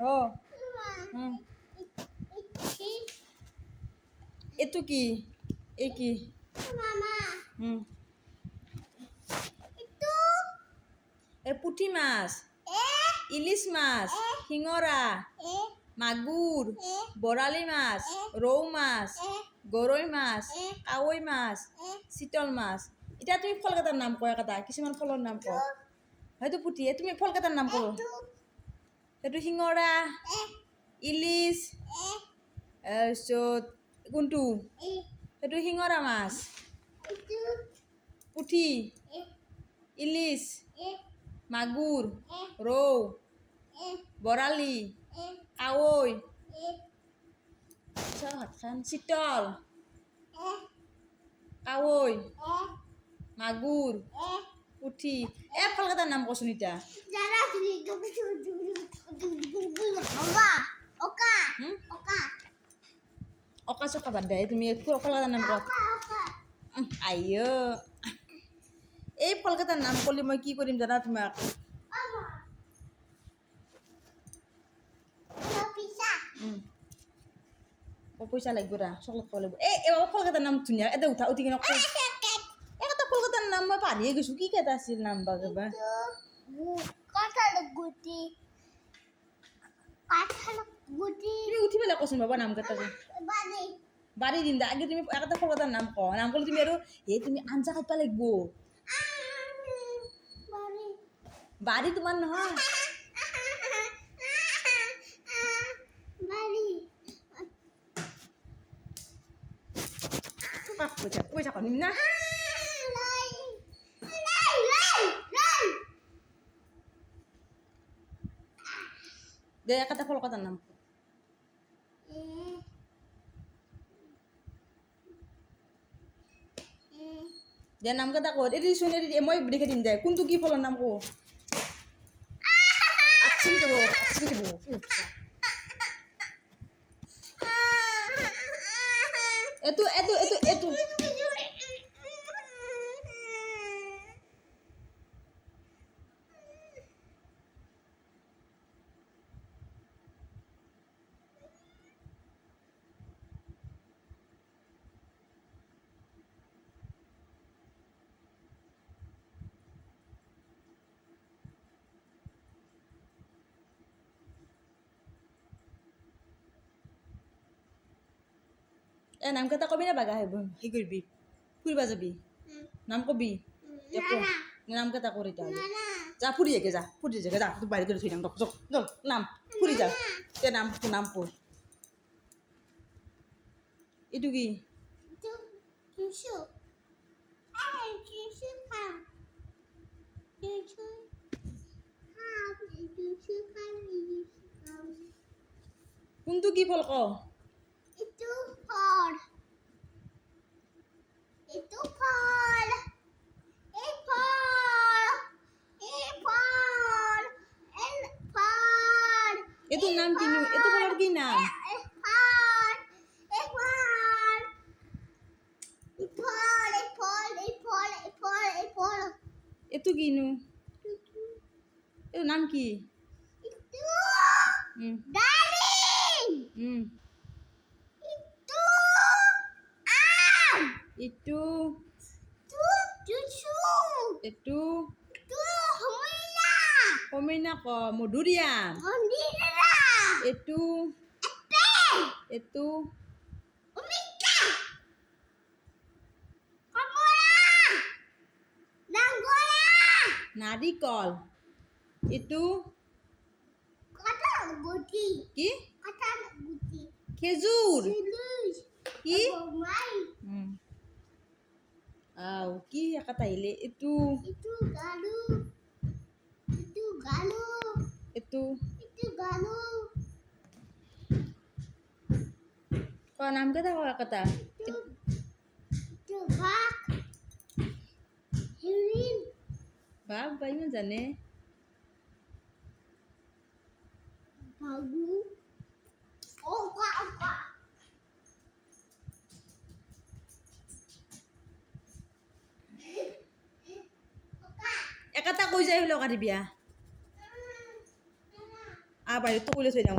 ও হুম এতো কি এ কি হুম এ পুঁটি মাছ ইলিশ মাছ শিঙৰা মাগুৰ বৰালি মাছ ৰৌ মাছ গৰৈ মাছ কাৱৈ মাছ চিতল মাছ এতিয়া তুমি ফলকেইটাৰ নাম কোৱা এটা কিছুমান ফলৰ নাম কোৱা হয়তো পুঠিয়ে তুমি ফলকেইটাৰ নাম কোৱা সেইটো শিঙৰা ইলিশ তাৰপিছত কোনটো সেইটো শিঙৰা মাছ পুঠি ইলিশ মাগুৰ ৰৌ বৰালি কাৱৈ ভাতখান চিতল কাৱৈ মাগুৰ পুঠি ফলকেইটাৰ নাম কচোন এতিয়া অকা চকা বাদ দে তুমি ফলকেইটাৰ নাম কোৱা আইঅ এই ফলকেইটাৰ নাম ক'লে মই কি কৰিম জানা তোমাক পইচা লাগিব ৰা চকলেট খাব লাগিব এই ফলকেইটাৰ নাম ধুনীয়া এটা উঠি কিনে এটা ফলকেইটাৰ নাম মই পাহৰিয়ে গৈছোঁ কি কেইটা আছিল নাম বা কিবা তুমি উঠি পেলাই কচোন বাবা নাম কেইটা বাৰী দিম দে আগে তুমি এটা ফলকেইটাৰ নাম কওঁ নাম ক'লে তুমি আৰু তুমি আঞ্জা খাব লাগিব বাৰী তোমাৰ নহয় পইচা কনিম না দে একটা ফলকেইটাৰ নাম দে নাম কেইটা কওঁ এৰি চোন এৰি মই দেখে দিম দে কোনটো কি ফলৰ নাম কওঁ এইটো এইটো এইটো এইটো নাম কেইটা কবি না বাগা আহিব সেই কৰিবি ফুৰিব যাবি নাম কবি নাম কেইটা কৰি যা ফুৰি যাগে যা তোক বাহিৰত থৈ যাম নাম ফুৰি যা তে নাম কৈ এইটো কি কোনটো কি ফল ক এইটোৰ নাম কিনো এইটো ফলৰ কি নাম এইটো কিনো এইটোৰ নাম কি এইটো এইটো কমিনা ক মধুৰিআম এইটো এইটো নাৰিকল এইটো কি খেজুৰ কি কি একাত আহিলে এইটো এইটো নাম কেইটা কোৱা একাটা বাপ বা ইমান জানে একাটা কৈ যায় লগাই দিবি বাহিৰতো কলে থৈ যাওঁ